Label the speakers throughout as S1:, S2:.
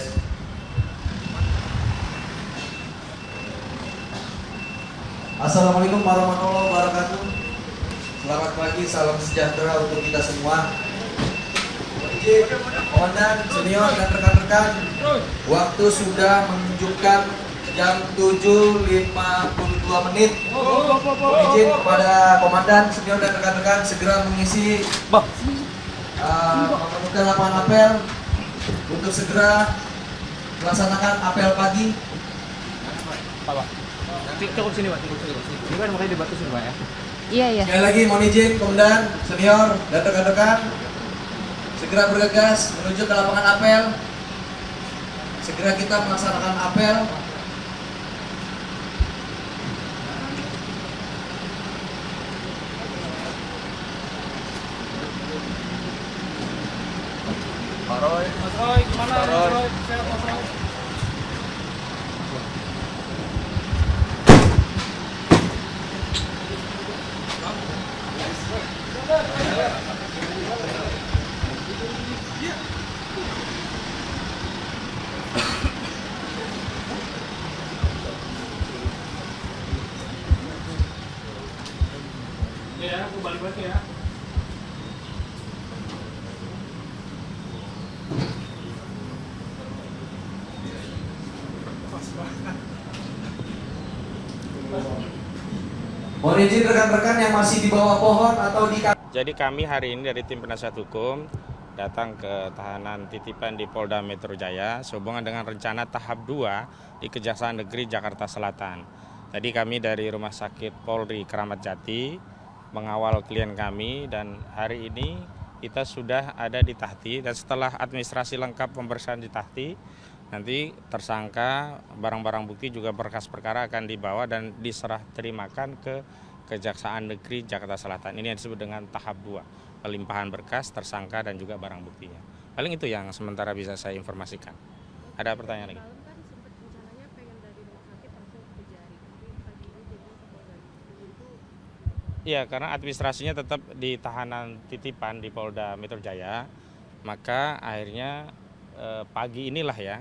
S1: tes. Assalamualaikum warahmatullahi wabarakatuh. Selamat pagi, salam sejahtera untuk kita semua. Komandan, senior, dan rekan-rekan, waktu sudah menunjukkan jam 7.52 menit. Izin kepada komandan, senior, dan rekan-rekan segera mengisi memenuhkan lapangan apel untuk segera melaksanakan apel pagi.
S2: Cukup sini, Pak. Ini kan makanya dibantu sini, Pak ya.
S3: Iya.
S1: Sekali lagi mohon izin komandan, senior, dan rekan-rekan segera bergegas menuju ke lapangan apel. Segera kita melaksanakan apel.
S2: Mas Roy, gimana? Mas Roy, sehat Mas Roy. Ya, aku balik lagi ya.
S1: Mohon izin rekan-rekan yang masih di bawah pohon atau di.
S4: Jadi kami hari ini dari tim penasihat hukum datang ke tahanan titipan di Polda Metro Jaya sehubungan dengan rencana tahap 2 di Kejaksaan Negeri Jakarta Selatan. Tadi kami dari Rumah Sakit Polri Kramat Jati mengawal klien kami dan hari ini kita sudah ada di Tahti dan setelah administrasi lengkap pemeriksaan di Tahti, nanti tersangka, barang-barang bukti juga berkas perkara akan dibawa dan diserah terimakan ke Kejaksaan Negeri Jakarta Selatan. Ini yang disebut dengan tahap 2, pelimpahan berkas, tersangka dan juga barang buktinya. Paling itu yang sementara bisa saya informasikan. Ada pertanyaan lagi? Iya, karena administrasinya tetap di tahanan titipan di Polda Metro Jaya, maka akhirnya pagi inilah ya,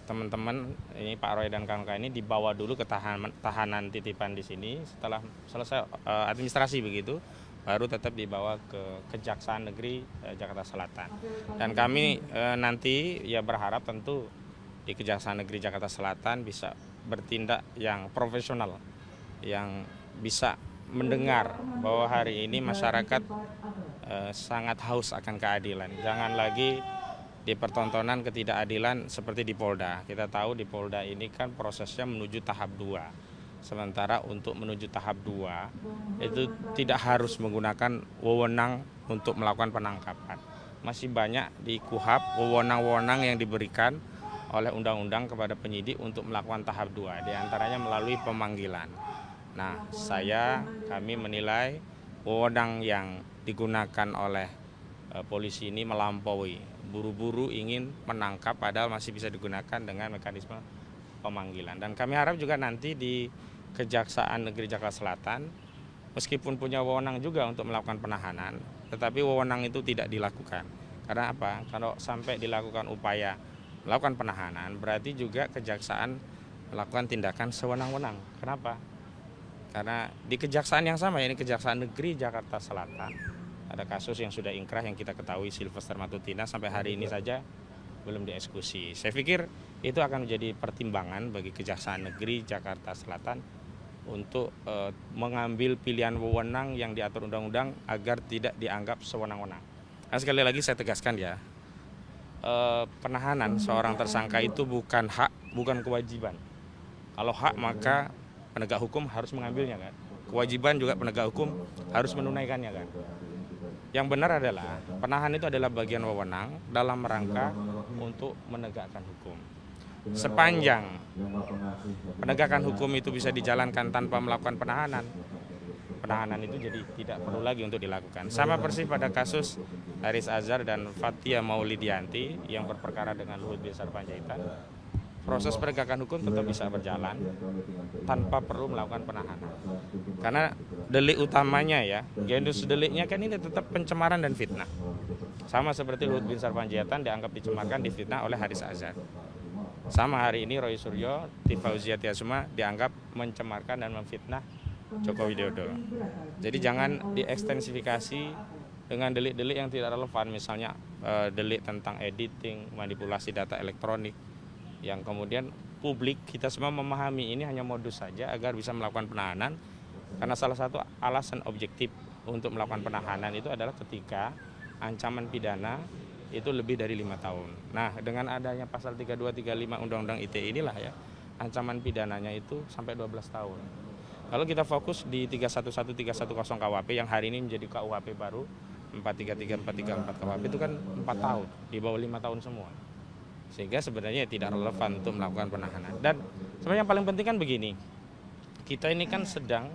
S4: teman-teman ini Pak Roy dan kawan-kawan ini dibawa dulu ke tahanan titipan di sini. Setelah selesai administrasi begitu, baru tetap dibawa ke Kejaksaan Negeri Jakarta Selatan. Dan kami nanti ya berharap tentu di Kejaksaan Negeri Jakarta Selatan bisa bertindak yang profesional, yang bisa mendengar bahwa hari ini masyarakat sangat haus akan keadilan. Jangan lagi dipertontonan ketidakadilan seperti di Polda. Kita tahu di Polda ini kan prosesnya menuju tahap 2. Sementara untuk menuju tahap 2 itu tidak harus menggunakan wewenang untuk melakukan penangkapan. Masih banyak di KUHP wewenang-wewenang yang diberikan oleh undang-undang kepada penyidik untuk melakukan tahap 2, di antaranya melalui pemanggilan. Nah, kami menilai wewenang yang digunakan oleh polisi ini melampaui, buru-buru ingin menangkap padahal masih bisa digunakan dengan mekanisme pemanggilan. Dan kami harap juga nanti di Kejaksaan Negeri Jakarta Selatan, meskipun punya wewenang juga untuk melakukan penahanan, tetapi wewenang itu tidak dilakukan. Karena apa? Kalau sampai dilakukan upaya melakukan penahanan, berarti juga kejaksaan melakukan tindakan sewenang-wenang. Kenapa? Karena di kejaksaan yang sama, ini Kejaksaan Negeri Jakarta Selatan, ada kasus yang sudah ingkrah yang kita ketahui Sylvester Matutina sampai hari ini saja belum dieksekusi. Saya pikir itu akan menjadi pertimbangan bagi Kejaksaan Negeri Jakarta Selatan untuk mengambil pilihan wewenang yang diatur undang-undang agar tidak dianggap sewenang-wenang. Nah, sekali lagi saya tegaskan ya, penahanan seorang tersangka itu bukan hak, bukan kewajiban. Kalau hak maka penegak hukum harus mengambilnya kan. Kewajiban juga penegak hukum harus menunaikannya kan. Yang benar adalah penahanan itu adalah bagian wewenang dalam rangka untuk menegakkan hukum. Sepanjang penegakan hukum itu bisa dijalankan tanpa melakukan penahanan itu jadi tidak perlu lagi untuk dilakukan. Sama persis pada kasus Haris Azhar dan Fathia Maulidianti yang berperkara dengan Luhut Binsar Panjaitan. proses penegakan hukum tetap bisa berjalan tanpa perlu melakukan penahanan. Karena delik utamanya ya, genus deliknya kan ini tetap pencemaran dan fitnah. Sama seperti Luhut Binsar Panjaitan dianggap dicemarkan, difitnah oleh Haris Azhar. Sama hari ini Roy Suryo, Fauzia Tiasuma dianggap mencemarkan dan memfitnah Joko Widodo. Jadi jangan diekstensifikasi dengan delik-delik yang tidak relevan, misalnya delik tentang editing, manipulasi data elektronik, yang kemudian publik kita semua memahami ini hanya modus saja agar bisa melakukan penahanan, karena salah satu alasan objektif untuk melakukan penahanan itu adalah ketika ancaman pidana itu lebih dari 5 tahun. Nah, dengan adanya pasal 32, 35 Undang-Undang ITE inilah ya, ancaman pidananya itu sampai 12 tahun. Kalau kita fokus di 311, 310 KUHP yang hari ini menjadi KUHP baru, 433, 434 KUHP itu kan 4 tahun, di bawah 5 tahun semua. Sehingga sebenarnya tidak relevan untuk melakukan penahanan. Dan sebenarnya yang paling penting kan begini, kita ini kan sedang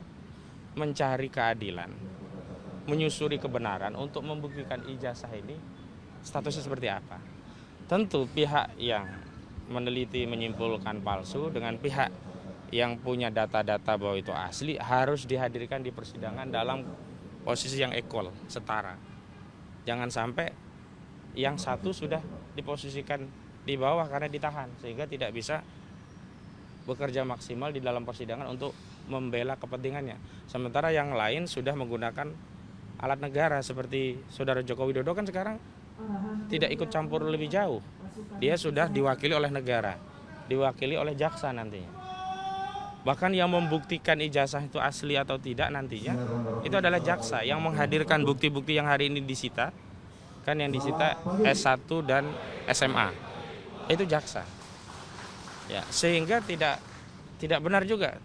S4: mencari keadilan, menyusuri kebenaran untuk membuktikan ijazah ini statusnya seperti apa. Tentu pihak yang meneliti menyimpulkan palsu dengan pihak yang punya data-data bahwa itu asli harus dihadirkan di persidangan dalam posisi yang equal, setara. Jangan sampai yang satu sudah diposisikan di bawah karena ditahan, sehingga tidak bisa bekerja maksimal di dalam persidangan untuk membela kepentingannya. Sementara yang lain sudah menggunakan alat negara, seperti Saudara Joko Widodo kan sekarang tidak ikut campur lebih jauh. Dia sudah diwakili oleh negara, diwakili oleh jaksa nantinya. Bahkan yang membuktikan ijazah itu asli atau tidak nantinya itu adalah jaksa yang menghadirkan bukti-bukti yang hari ini disita. Kan yang disita S1 dan SMA. Itu jaksa. Ya, sehingga tidak benar juga.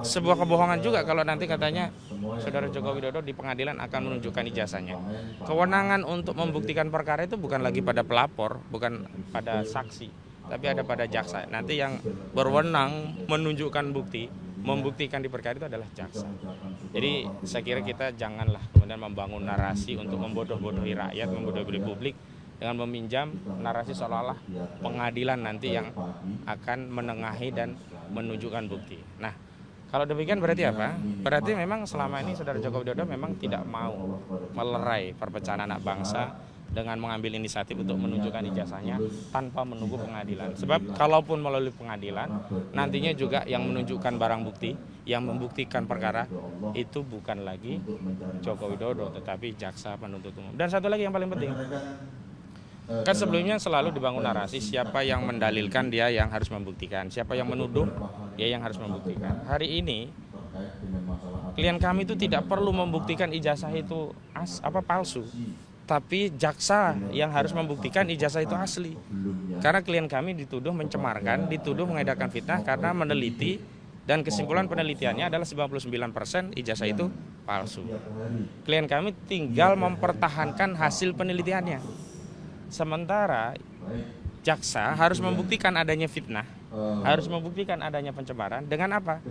S4: Sebuah kebohongan juga kalau nanti katanya Saudara Joko Widodo di pengadilan akan menunjukkan ijazahnya. Kewenangan untuk membuktikan perkara itu bukan lagi pada pelapor, bukan pada saksi, tapi ada pada jaksa. Nanti yang berwenang menunjukkan bukti, membuktikan di perkara itu adalah jaksa. Jadi saya kira kita janganlah kemudian membangun narasi untuk membodoh-bodohi rakyat, membodoh-bodohi publik dengan meminjam narasi seolah-olah pengadilan nanti yang akan menengahi dan menunjukkan bukti. Nah, kalau demikian berarti apa? Berarti memang selama ini Saudara Joko Widodo memang tidak mau melerai perpecahan anak bangsa dengan mengambil inisiatif untuk menunjukkan ijazahnya tanpa menunggu pengadilan. Sebab kalaupun melalui pengadilan, nantinya juga yang menunjukkan barang bukti, yang membuktikan perkara itu bukan lagi Joko Widodo, tetapi jaksa penuntut umum. Dan satu lagi yang paling penting, kan sebelumnya selalu dibangun narasi siapa yang mendalilkan dia yang harus membuktikan, siapa yang menuduh dia yang harus membuktikan. Hari ini klien kami itu tidak perlu membuktikan ijazah itu palsu, tapi jaksa yang harus membuktikan ijazah itu asli. Karena klien kami dituduh mencemarkan, dituduh mengedarkan fitnah karena meneliti dan kesimpulan penelitiannya adalah 99% ijazah itu palsu. Klien kami tinggal mempertahankan hasil penelitiannya. Sementara jaksa harus membuktikan adanya fitnah, harus membuktikan adanya pencemaran dengan apa?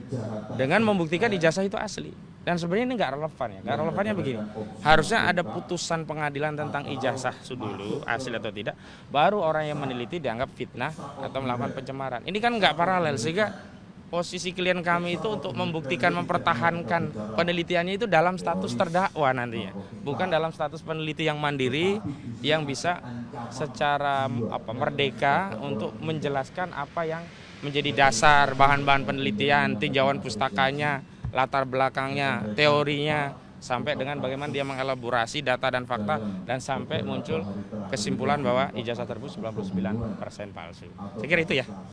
S4: Dengan membuktikan ijazah itu asli. Dan sebenarnya ini nggak relevan ya. Nggak relevannya begini. Harusnya ada putusan pengadilan tentang ijazah dulu, asli atau tidak, baru orang yang meneliti dianggap fitnah atau melakukan pencemaran. Ini kan nggak paralel, sehingga posisi klien kami itu untuk membuktikan, mempertahankan penelitiannya itu dalam status terdakwa nantinya, bukan dalam status peneliti yang mandiri yang bisa secara merdeka untuk menjelaskan apa yang menjadi dasar bahan-bahan penelitian, tinjauan pustakanya, latar belakangnya, teorinya, sampai dengan bagaimana dia mengelaborasi data dan fakta dan sampai muncul kesimpulan bahwa ijazah tersebut 99% palsu. Saya kira itu ya.